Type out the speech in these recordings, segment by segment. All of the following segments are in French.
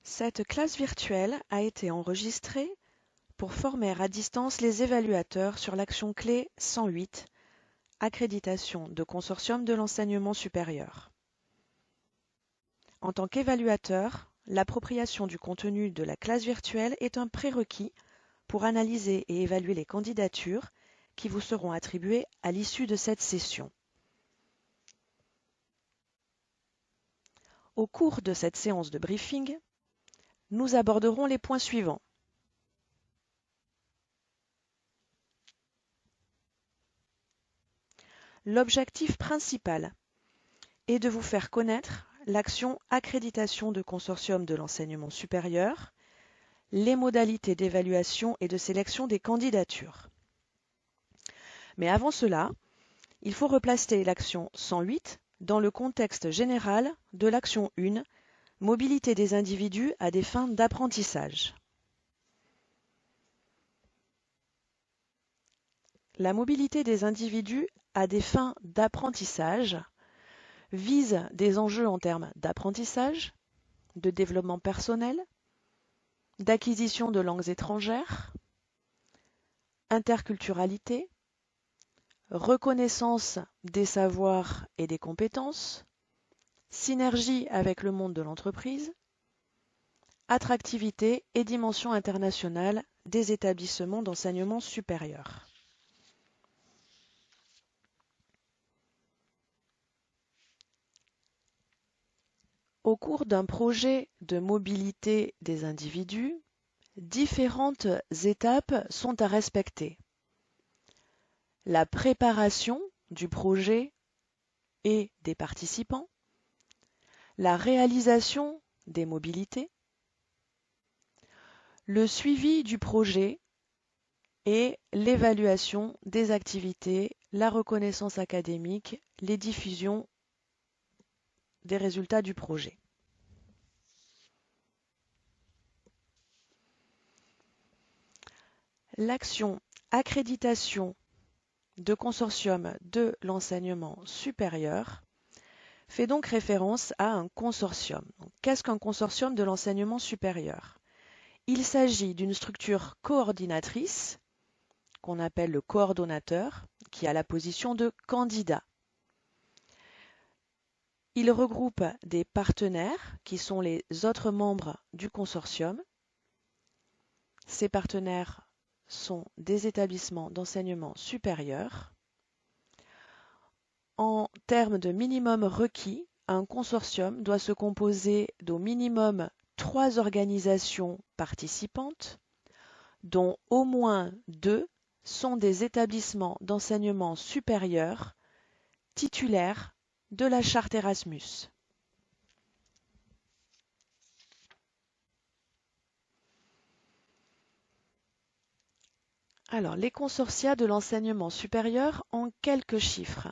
Cette classe virtuelle a été enregistrée pour former à distance les évaluateurs sur l'action clé 108, accréditation de consortium de l'enseignement supérieur. En tant qu'évaluateur, l'appropriation du contenu de la classe virtuelle est un prérequis pour analyser et évaluer les candidatures qui vous seront attribuées à l'issue de cette session. Au cours de cette séance de briefing, nous aborderons les points suivants. L'objectif principal est de vous faire connaître l'action accréditation de consortium de l'enseignement supérieur, les modalités d'évaluation et de sélection des candidatures. Mais avant cela, il faut replacer l'action 108 dans le contexte général de l'action 1, mobilité des individus à des fins d'apprentissage. La mobilité des individus à des fins d'apprentissage vise des enjeux en termes d'apprentissage, de développement personnel, d'acquisition de langues étrangères, interculturalité, reconnaissance des savoirs et des compétences, synergie avec le monde de l'entreprise, attractivité et dimension internationale des établissements d'enseignement supérieur. Au cours d'un projet de mobilité des individus, différentes étapes sont à respecter. La préparation du projet et des participants, la réalisation des mobilités, le suivi du projet et l'évaluation des activités, la reconnaissance académique, les diffusions des résultats du projet. L'action accréditation de consortium de l'enseignement supérieur fait donc référence à un consortium. Qu'est-ce qu'un consortium de l'enseignement supérieur? Il s'agit d'une structure coordinatrice qu'on appelle le coordonnateur, qui a la position de candidat. Il regroupe des partenaires qui sont les autres membres du consortium. Ces partenaires sont des établissements d'enseignement supérieur. En termes de minimum requis, un consortium doit se composer d'au minimum 3 organisations participantes, dont au moins 2 sont des établissements d'enseignement supérieur titulaires de la charte Erasmus. Alors, les consortia de l'enseignement supérieur en quelques chiffres.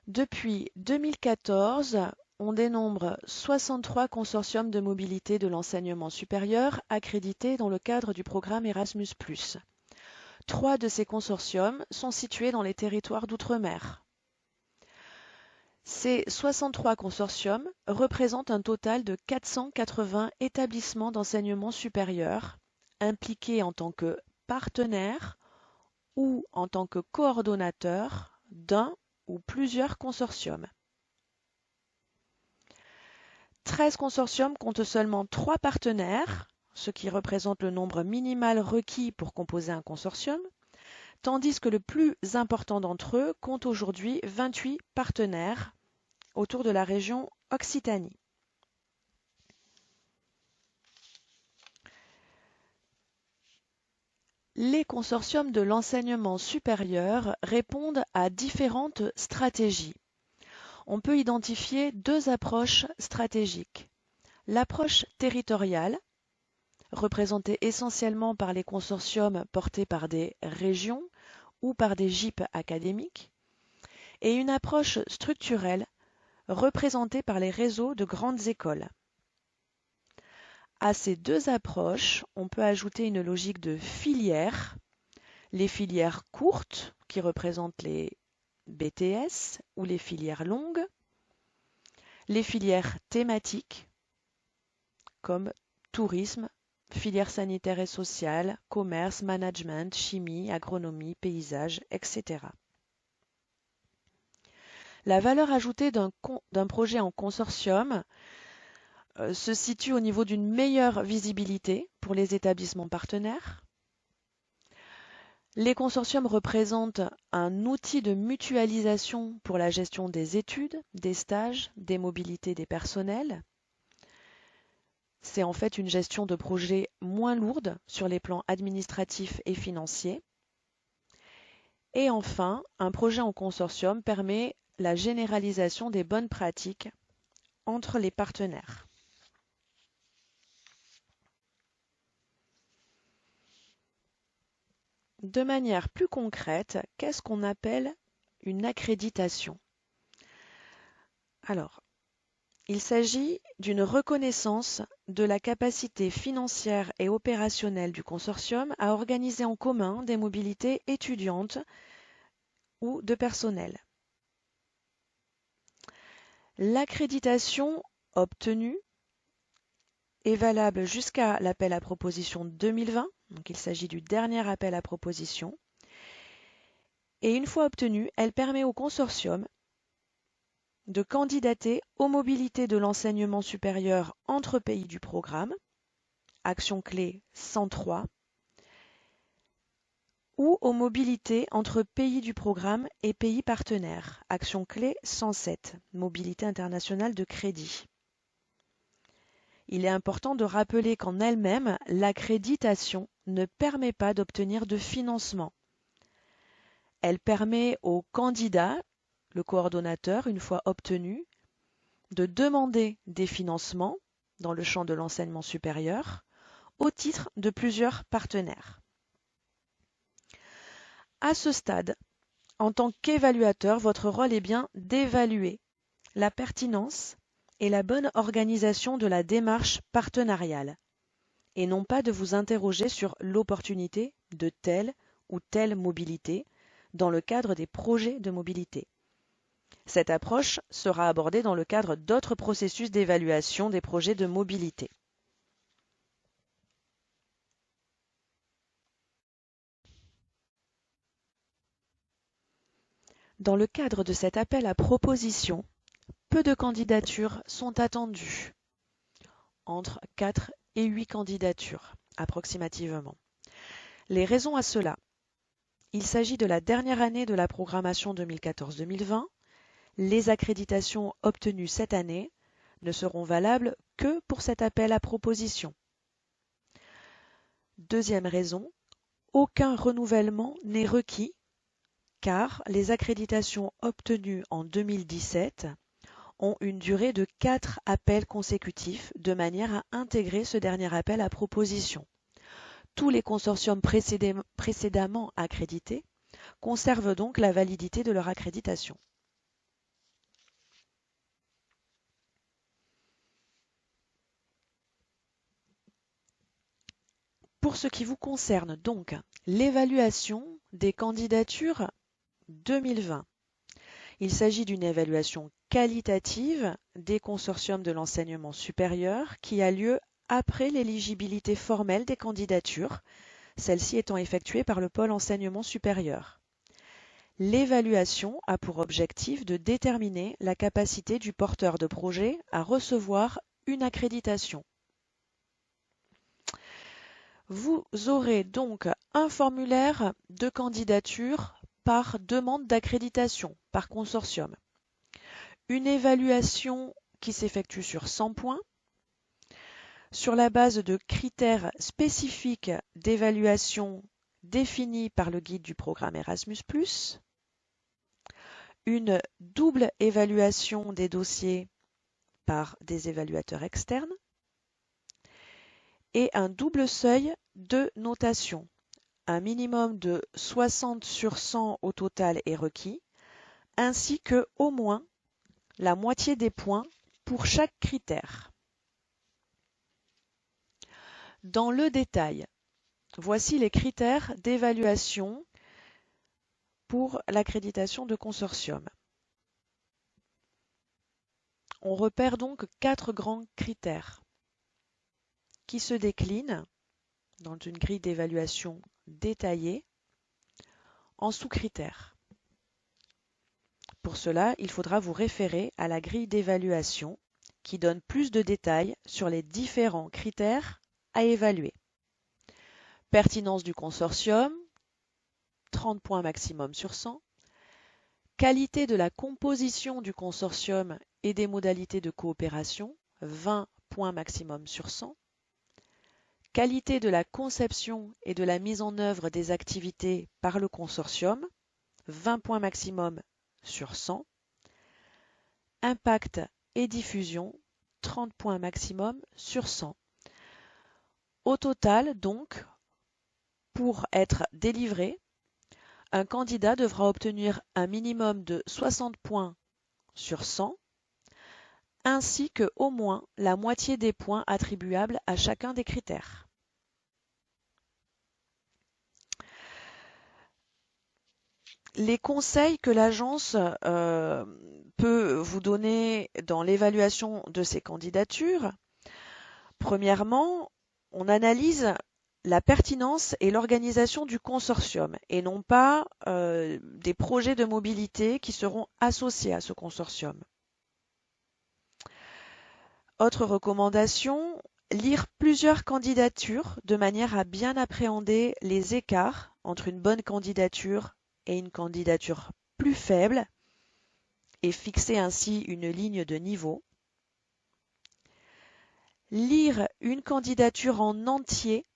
Depuis 2014, on dénombre 63 consortiums de mobilité de l'enseignement supérieur accrédités dans le cadre du programme Erasmus+. 3 de ces consortiums sont situés dans les territoires d'outre-mer. Ces 63 consortiums représentent un total de 480 établissements d'enseignement supérieur impliqués en tant que partenaires ou en tant que coordonnateurs d'un ou plusieurs consortiums. 13 consortiums comptent seulement 3 partenaires, ce qui représente le nombre minimal requis pour composer un consortium, tandis que le plus important d'entre eux compte aujourd'hui 28 partenaires autour de la région Occitanie. Les consortiums de l'enseignement supérieur répondent à différentes stratégies. On peut identifier 2 approches stratégiques. L'approche territoriale, représentée essentiellement par les consortiums portés par des régions ou par des GIP académiques, et une approche structurelle, représentée par les réseaux de grandes écoles. À ces 2 approches, on peut ajouter une logique de filières, les filières courtes qui représentent les BTS ou les filières longues, les filières thématiques comme tourisme, filière sanitaire et sociale, commerce, management, chimie, agronomie, paysage, etc. La valeur ajoutée d'un projet en consortium se situe au niveau d'une meilleure visibilité pour les établissements partenaires. Les consortiums représentent un outil de mutualisation pour la gestion des études, des stages, des mobilités des personnels. C'est en fait une gestion de projet moins lourde sur les plans administratifs et financiers. Et enfin, un projet en consortium permet la généralisation des bonnes pratiques entre les partenaires. De manière plus concrète, qu'est-ce qu'on appelle une accréditation? Alors, il s'agit d'une reconnaissance de la capacité financière et opérationnelle du consortium à organiser en commun des mobilités étudiantes ou de personnel. L'accréditation obtenue est valable jusqu'à l'appel à proposition 2020, donc il s'agit du dernier appel à proposition. Et une fois obtenue, elle permet au consortium de candidater aux mobilités de l'enseignement supérieur entre pays du programme, action clé 103, ou aux mobilités entre pays du programme et pays partenaires, action clé 107, mobilité internationale de crédit. Il est important de rappeler qu'en elle-même, l'accréditation ne permet pas d'obtenir de financement. Elle permet au candidat, le coordonnateur, une fois obtenu, de demander des financements dans le champ de l'enseignement supérieur au titre de plusieurs partenaires. À ce stade, en tant qu'évaluateur, votre rôle est bien d'évaluer la pertinence et la bonne organisation de la démarche partenariale, et non pas de vous interroger sur l'opportunité de telle ou telle mobilité dans le cadre des projets de mobilité. Cette approche sera abordée dans le cadre d'autres processus d'évaluation des projets de mobilité. Dans le cadre de cet appel à propositions, peu de candidatures sont attendues, entre 4 et 8 candidatures approximativement. Les raisons à cela: il s'agit de la dernière année de la programmation 2014-2020. Les accréditations obtenues cette année ne seront valables que pour cet appel à propositions. Deuxième raison, aucun renouvellement n'est requis car les accréditations obtenues en 2017 ont une durée de 4 appels consécutifs de manière à intégrer ce dernier appel à propositions. Tous les consortiums précédemment accrédités conservent donc la validité de leur accréditation. Pour ce qui vous concerne donc, l'évaluation des candidatures 2020. Il s'agit d'une évaluation qualitative des consortiums de l'enseignement supérieur qui a lieu après l'éligibilité formelle des candidatures, celle-ci étant effectuée par le pôle enseignement supérieur. L'évaluation a pour objectif de déterminer la capacité du porteur de projet à recevoir une accréditation. Vous aurez donc un formulaire de candidature par demande d'accréditation, par consortium. Une évaluation qui s'effectue sur 100 points, sur la base de critères spécifiques d'évaluation définis par le guide du programme Erasmus+, une double évaluation des dossiers par des évaluateurs externes, et un double seuil de notation. Un minimum de 60 sur 100 au total est requis, ainsi que au moins la moitié des points pour chaque critère. Dans le détail, voici les critères d'évaluation pour l'accréditation de consortium. On repère donc 4 grands critères qui se décline dans une grille d'évaluation détaillée en sous-critères. Pour cela, il faudra vous référer à la grille d'évaluation qui donne plus de détails sur les différents critères à évaluer. Pertinence du consortium, 30 points maximum sur 100. Qualité de la composition du consortium et des modalités de coopération, 20 points maximum sur 100. Qualité de la conception et de la mise en œuvre des activités par le consortium, 20 points maximum sur 100. Impact et diffusion, 30 points maximum sur 100. Au total, donc, pour être délivré, un candidat devra obtenir un minimum de 60 points sur 100, ainsi que au moins la moitié des points attribuables à chacun des critères. Les conseils que l'agence peut vous donner dans l'évaluation de ces candidatures, premièrement, on analyse la pertinence et l'organisation du consortium et non pas des projets de mobilité qui seront associés à ce consortium. Autre recommandation, lire plusieurs candidatures de manière à bien appréhender les écarts entre une bonne candidature et une candidature plus faible et fixer ainsi une ligne de niveau. Lire une candidature en entier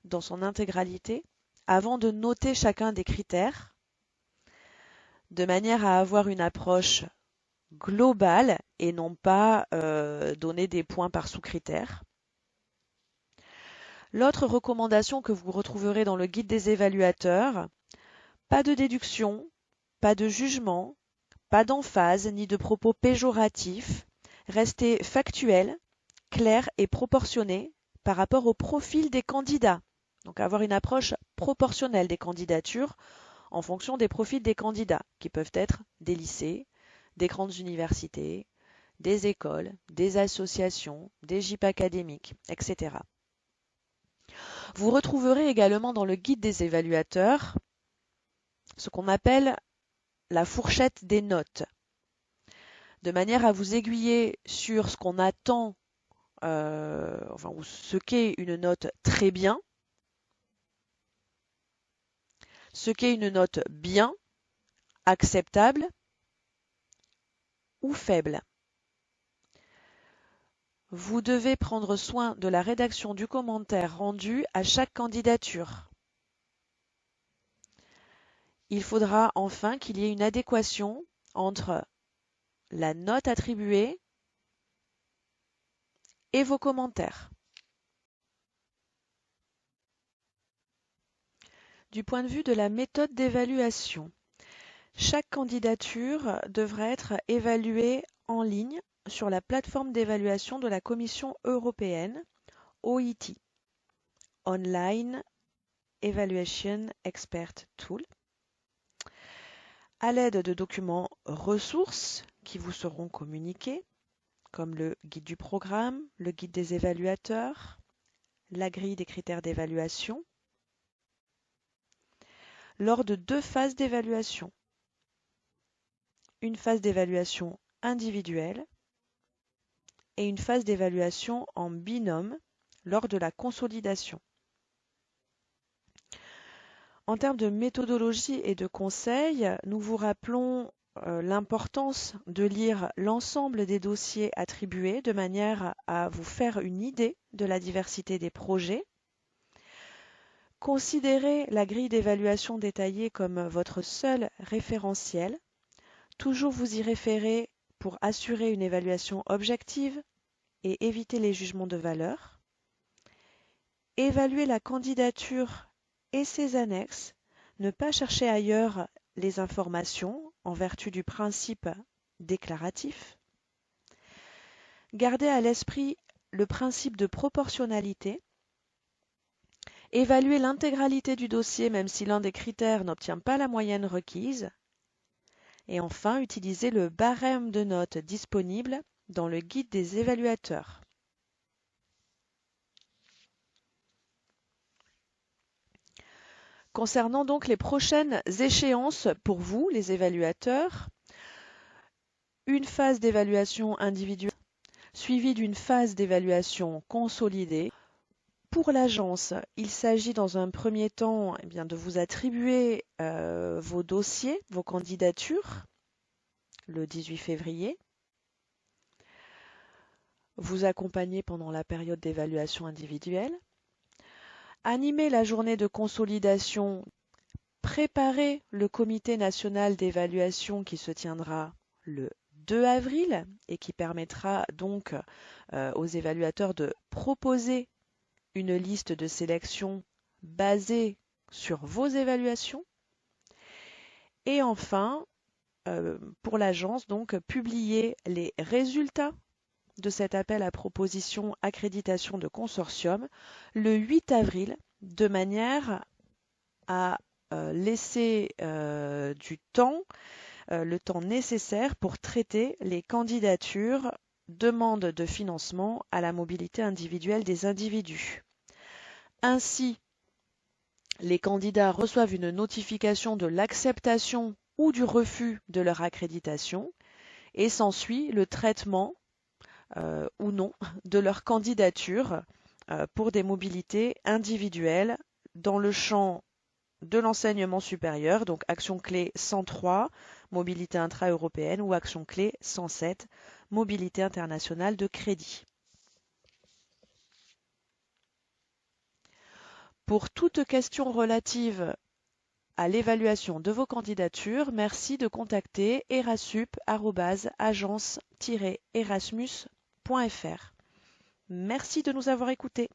dans son intégralité avant de noter chacun des critères, de manière à avoir une approche globale et non pas donner des points par sous-critères. L'autre recommandation que vous retrouverez dans le guide des évaluateurs, pas de déduction, pas de jugement, pas d'emphase ni de propos péjoratifs, restez factuel, clair et proportionné par rapport au profil des candidats. Donc avoir une approche proportionnelle des candidatures en fonction des profils des candidats, qui peuvent être des lycées, des grandes universités, des écoles, des associations, des GIP académiques, etc. Vous retrouverez également dans le guide des évaluateurs ce qu'on appelle la fourchette des notes, de manière à vous aiguiller sur ce qu'on attend, ou ce qu'est une note très bien, ce qu'est une note bien, acceptable ou faible. Vous devez prendre soin de la rédaction du commentaire rendu à chaque candidature. Il faudra enfin qu'il y ait une adéquation entre la note attribuée et vos commentaires. Du point de vue de la méthode d'évaluation, chaque candidature devra être évaluée en ligne sur la plateforme d'évaluation de la Commission européenne, OET, Online Evaluation Expert Tool, à l'aide de documents ressources qui vous seront communiqués, comme le guide du programme, le guide des évaluateurs, la grille des critères d'évaluation, lors de 2 phases d'évaluation. Une phase d'évaluation individuelle et une phase d'évaluation en binôme lors de la consolidation. En termes de méthodologie et de conseils, nous vous rappelons l'importance de lire l'ensemble des dossiers attribués de manière à vous faire une idée de la diversité des projets. Considérez la grille d'évaluation détaillée comme votre seul référentiel. Toujours vous y référer pour assurer une évaluation objective et éviter les jugements de valeur. Évaluer la candidature et ses annexes, ne pas chercher ailleurs les informations en vertu du principe déclaratif. Gardez à l'esprit le principe de proportionnalité. Évaluer l'intégralité du dossier même si l'un des critères n'obtient pas la moyenne requise. Et enfin, utiliser le barème de notes disponible dans le guide des évaluateurs. Concernant donc les prochaines échéances pour vous, les évaluateurs, une phase d'évaluation individuelle suivie d'une phase d'évaluation consolidée. Pour l'agence, il s'agit dans un premier temps de vous attribuer vos dossiers, vos candidatures, le 18 février. Vous accompagner pendant la période d'évaluation individuelle. Animer la journée de consolidation, préparer le comité national d'évaluation qui se tiendra le 2 avril et qui permettra donc aux évaluateurs de proposer une liste de sélection basée sur vos évaluations. Et enfin, pour l'agence, donc publier les résultats de cet appel à proposition accréditation de consortium le 8 avril de manière à laisser du temps, le temps nécessaire pour traiter les candidatures demande de financement à la mobilité individuelle des individus. Ainsi, les candidats reçoivent une notification de l'acceptation ou du refus de leur accréditation et s'ensuit le traitement ou non de leur candidature pour des mobilités individuelles dans le champ de l'enseignement supérieur, donc action clé 103, mobilité intra-européenne, ou action clé 107, mobilité internationale de crédit. Pour toute question relative à l'évaluation de vos candidatures, merci de contacter erasup@agence-erasmus.fr. Merci de nous avoir écoutés.